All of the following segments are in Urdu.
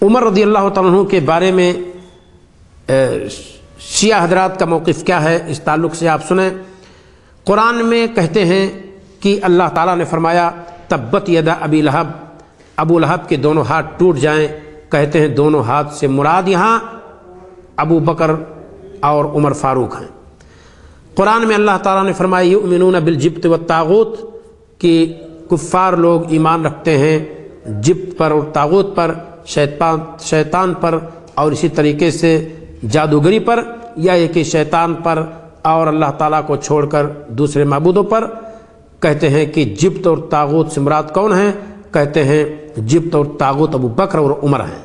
عمر رضی اللہ تعالیٰ عنہ کے بارے میں شیعہ حضرات کا موقف کیا ہے، اس تعلق سے آپ سنیں۔ قرآن میں کہتے ہیں کہ اللہ تعالیٰ نے فرمایا تبت یدا ابی لہب، ابو لہب کے دونوں ہاتھ ٹوٹ جائیں، کہتے ہیں دونوں ہاتھ سے مراد یہاں ابو بکر اور عمر فاروق ہیں۔ قرآن میں اللہ تعالیٰ نے فرمایا یؤمنون بالجبت والطاغوت، کہ کفار لوگ ایمان رکھتے ہیں جبت پر اور طاغوت پر، شیطان پر، اور اسی طریقے سے جادوگری پر، یا یہ کہ شیطان پر اور اللہ تعالیٰ کو چھوڑ کر دوسرے معبودوں پر۔ کہتے ہیں کہ جبت اور طاغوت سے مراد کون ہیں؟ کہتے ہیں جبت اور طاغوت ابو بکر اور عمر ہیں۔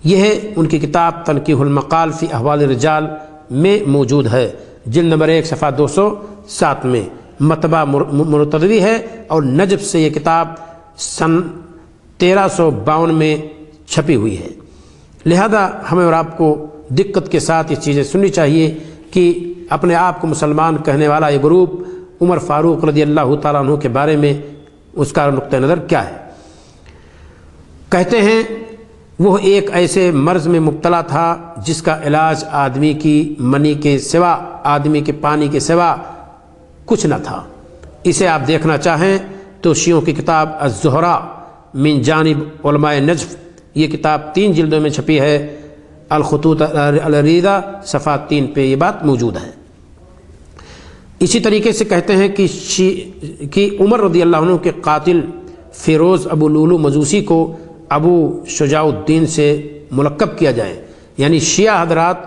یہ ہے ان کی کتاب تنقیح المقال فی احوال الرجال میں موجود ہے، جلد نمبر 1 صفحہ 207 میں، مطبع مرتضوی ہے، اور نجف سے یہ کتاب سن 1352 میں چھپی ہوئی ہے۔ لہذا ہمیں اور آپ کو دقت کے ساتھ یہ چیزیں سننی چاہیے کہ اپنے آپ کو مسلمان کہنے والا یہ گروپ عمر فاروق رضی اللہ تعالیٰ عنہ کے بارے میں اس کا نقطہ نظر کیا ہے۔ کہتے ہیں وہ ایک ایسے مرض میں مبتلا تھا جس کا علاج آدمی کی منی کے سوا، آدمی کے پانی کے سوا کچھ نہ تھا۔ اسے آپ دیکھنا چاہیں تو شیعوں کی کتاب الزہرا من جانب علماء نجف، یہ کتاب 3 جلدوں میں چھپی ہے، الخطوط العریضہ صفحہ 3 پہ یہ بات موجود ہے۔ اسی طریقے سے کہتے ہیں کہ عمر رضی اللہ عنہ کے قاتل فیروز ابو لولو مجوسی کو ابو شجاع الدین سے ملقب کیا جائے، یعنی شیعہ حضرات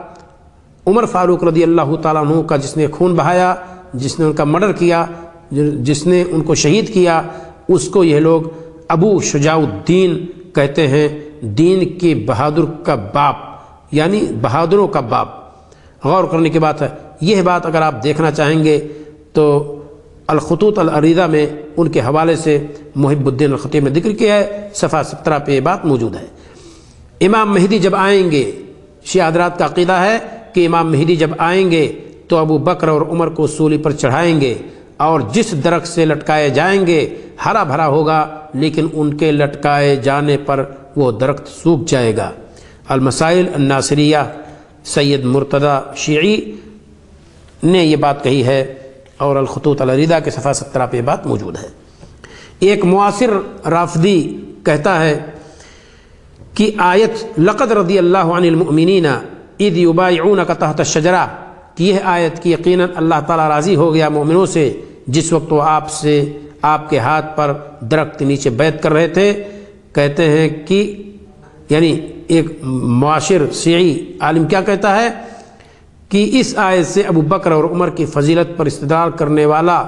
عمر فاروق رضی اللہ تعالیٰ عنہ کا جس نے خون بہایا، جس نے ان کا مرڈر کیا، جس نے ان کو شہید کیا، اس کو یہ لوگ ابو شجاع الدین کہتے ہیں، دین کے بہادر کا باپ، یعنی بہادروں کا باپ۔ غور کرنے کی بات ہے، یہ بات اگر آپ دیکھنا چاہیں گے تو الخطوط العریضہ میں ان کے حوالے سے محب الدین الخطیب نے ذکر کیا ہے، صفحہ 17 پہ یہ بات موجود ہے۔ امام مہدی جب آئیں گے، شیعہ حضرات کا عقیدہ ہے کہ امام مہدی جب آئیں گے تو ابو بکر اور عمر کو سولی پر چڑھائیں گے، اور جس درخت سے لٹکائے جائیں گے ہرا بھرا ہوگا، لیکن ان کے لٹکائے جانے پر وہ درخت سوکھ جائے گا۔ المسائل الناصریہ سید مرتضی شیعی نے یہ بات کہی ہے، اور الخطوط العریضہ کے صفحہ 17 پہ یہ بات موجود ہے۔ ایک معاصر رافضی کہتا ہے کہ آیت لقد رضی اللہ عن المؤمنین اذ یبایعونک تحت الشجرہ، کہ یہ آیت کی یقیناً اللہ تعالیٰ راضی ہو گیا مومنوں سے جس وقت وہ آپ کے ہاتھ پر درخت کے نیچے بیعت کر رہے تھے۔ کہتے ہیں کہ یعنی ایک معاصر شیعی عالم کیا کہتا ہے کہ اس آیت سے ابو بکر اور عمر کی فضیلت پر استدلال کرنے والا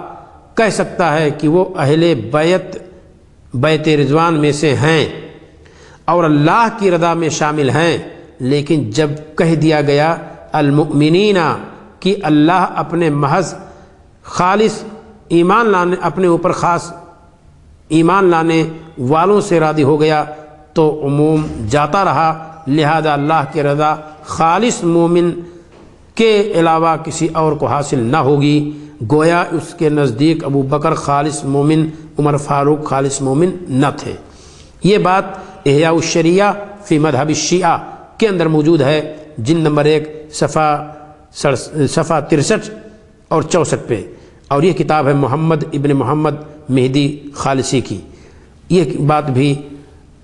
کہہ سکتا ہے کہ وہ اہل بیعت رضوان میں سے ہیں اور اللہ کی رضا میں شامل ہیں، لیکن جب کہہ دیا گیا المؤمنین کہ اللہ اپنے محض خالص ایمان لانے، اپنے اوپر خاص ایمان لانے والوں سے راضی ہو گیا تو عموم جاتا رہا، لہذا اللہ کی رضا خالص مومن کے علاوہ کسی اور کو حاصل نہ ہوگی۔ گویا اس کے نزدیک ابو بکر خالص مومن، عمر فاروق خالص مومن نہ تھے۔ یہ بات احیاء الشریعہ فی مذہب الشیعہ کے اندر موجود ہے، جلد نمبر 1 صفحہ 63 اور 64 پہ، اور یہ کتاب ہے محمد ابن محمد مہدی خالصی کی۔ یہ بات بھی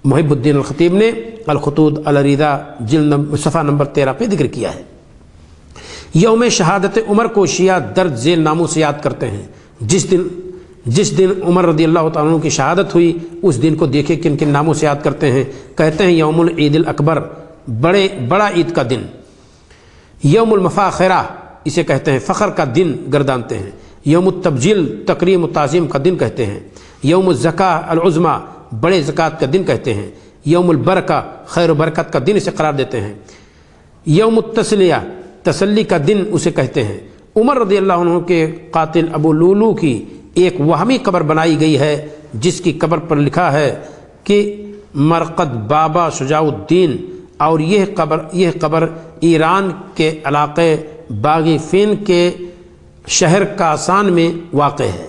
محب الدین الخطیب نے الخطوط العریضہ جلد صفحہ نمبر 13 پہ ذکر کیا ہے۔ یوم شہادت عمر کو شیعہ درج ذیل ناموں سے یاد کرتے ہیں۔ جس دن عمر رضی اللہ تعالیٰ عنہ کی شہادت ہوئی اس دن کو دیکھیں کن کن ناموں سے یاد کرتے ہیں۔ کہتے ہیں یوم العید الاکبر، بڑا عید کا دن۔ یوم المفاخرہ، اسے کہتے ہیں فخر کا دن گردانتے ہیں۔ یوم التبجیل، تکریم و تعظیم کا دن کہتے ہیں۔ یوم الزکاۃ العظمیٰ، بڑے زکوٰۃ کا دن کہتے ہیں۔ یوم البرکہ، خیر و برکت کا دن اسے قرار دیتے ہیں۔ یوم التسلیہ، تسلی کا دن اسے کہتے ہیں۔ عمر رضی اللہ عنہ کے قاتل ابو لولو کی ایک وہمی قبر بنائی گئی ہے جس کی قبر پر لکھا ہے کہ مرقد بابا شجاع الدین، اور یہ قبر ایران کے علاقے باغی فین کے شہر کاسان میں واقع ہے،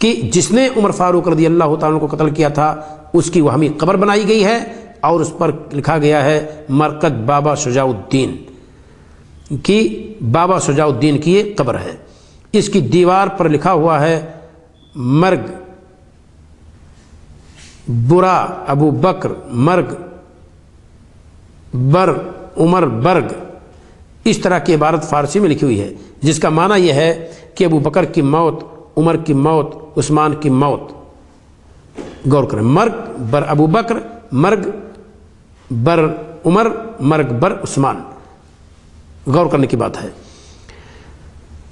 کہ جس نے عمر فاروق رضی اللہ تعالیٰ عنہ کو قتل کیا تھا اس کی وہمی قبر بنائی گئی ہے، اور اس پر لکھا گیا ہے مرکز بابا شجاع الدین کی، بابا شجاع الدین کی یہ قبر ہے۔ اس کی دیوار پر لکھا ہوا ہے مرگ برا ابو بکر مرگ بر عمر برگ، اس طرح کی عبارت فارسی میں لکھی ہوئی ہے، جس کا معنی یہ ہے کہ ابو بکر کی موت، عمر کی موت، عثمان کی موت۔ غور کریں، مرگ بر ابو بکر مرگ بر عمر مرگ بر عثمان، غور کرنے کی بات ہے۔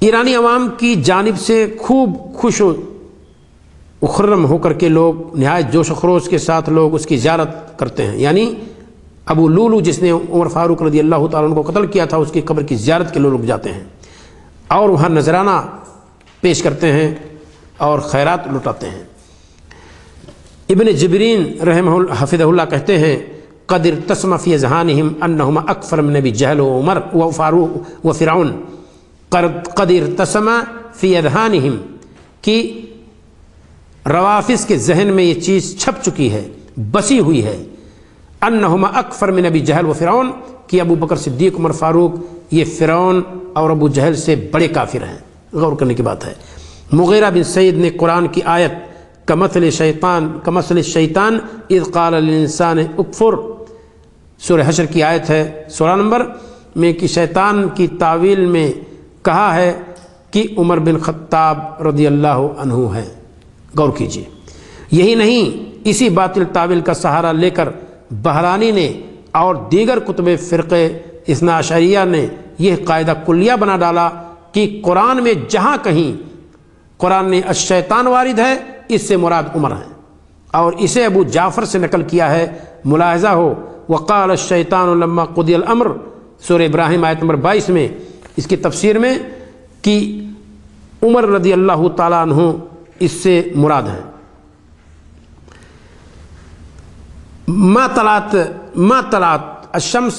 ایرانی عوام کی جانب سے خوب خوش و خرم ہو کر کے لوگ نہایت جوش و خروش کے ساتھ لوگ اس کی زیارت کرتے ہیں، یعنی ابو لولو جس نے عمر فاروق رضی اللہ تعالیٰ عنہ کو قتل کیا تھا، اس کی قبر کی زیارت کے لوگ جاتے ہیں اور وہاں نذرانہ پیش کرتے ہیں اور خیرات لٹاتے ہیں۔ ابن جبرین رحمہ حفظہ اللہ کہتے ہیں قد ارتسم فی اذہانہم انہما اکفر من ابی جہل و عمر و فاروق و فرعون، قد ارتسم فی اذہانہم کہ روافظ کے ذہن میں یہ چیز چھپ چکی ہے، بسی ہوئی ہے، انہما اکفر من ابی جہل و فرعون، کہ ابو بکر صدیق عمر فاروق یہ فرعون اور ابو جہل سے بڑے کافر ہیں۔ غور کرنے کی بات ہے۔ مغیرہ بن سعید نے قرآن کی آیت کمثل الشیطان اذ قال للانسان اکفر، سورہ حشر کی آیت ہے 16 نمبر میں، کہ شیطان کی تعویل میں کہا ہے کہ عمر بن خطاب رضی اللہ عنہ ہے۔ غور کیجیے، یہی نہیں، اسی باطل تعویل کا سہارا لے کر بحرانی نے اور دیگر کتب فرقے اثنا عشریہ نے یہ قاعدہ کلیہ بنا ڈالا کہ قرآن میں جہاں کہیں قرآن نے الشیطان وارد ہے، اس سے مراد عمر ہے، اور اسے ابو جعفر سے نقل کیا ہے۔ ملاحظہ ہو وقال الشیطان لما قضی الامر، سورہ ابراہیم آیت نمبر 22 میں، اس کی تفسیر میں کہ عمر رضی اللہ تعالیٰ عنہ اس سے مراد ہیں۔ ما طلعت الشمس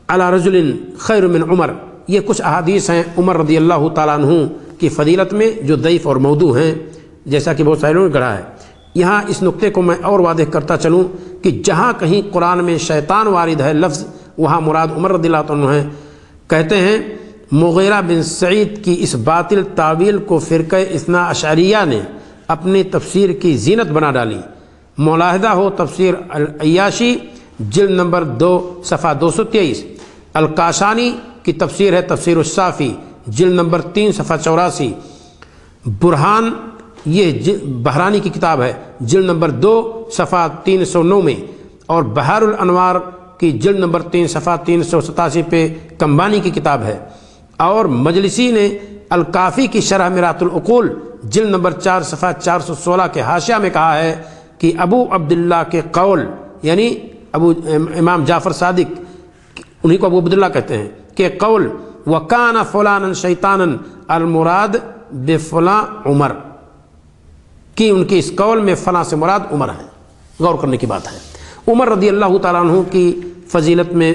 علی رجل خیر من عمر، یہ کچھ احادیث ہیں عمر رضی اللہ تعالیٰ عنہ کی فضیلت میں جو ضعیف اور موضوع ہیں، جیسا کہ بہت سارے لوگوں نے گڑھا ہے۔ یہاں اس نقطے کو میں اور واضح کرتا چلوں کہ جہاں کہیں قرآن میں شیطان وارد ہے لفظ، وہاں مراد عمر رضی اللہ عنہ ہے۔ کہتے ہیں مغیرہ بن سعید کی اس باطل تعویل کو فرقہ اثنا عشریہ نے اپنی تفسیر کی زینت بنا ڈالی۔ ملاحظہ ہو تفسیر العیاشی جلد نمبر 2 صفحہ 223، القاشانی کی تفسیر ہے تفسیر الصافی جلد نمبر 3 صفحہ 84، برہان یہ بحرانی کی کتاب ہے جلد نمبر 2 صفحہ 309 میں، اور بحار الانوار کی جلد نمبر 3 صفحہ 387 پہ کمبانی کی کتاب ہے، اور مجلسی نے الکافی کی شرح مرات العقول جلد نمبر 4 صفحہ 416 کے حاشیہ میں کہا ہے کہ ابو عبداللہ کے قول، یعنی امام جعفر صادق، انہی کو ابو عبداللہ کہتے ہیں، کہ قول وَكَانَ فُلَانًا شَيْطَانًا المراد بفلاں عمر، کہ ان کے اس قول میں فلاں سے مراد عمر ہے۔ غور کرنے کی بات ہے۔ عمر رضی اللہ تعالیٰ عنہ کی فضیلت میں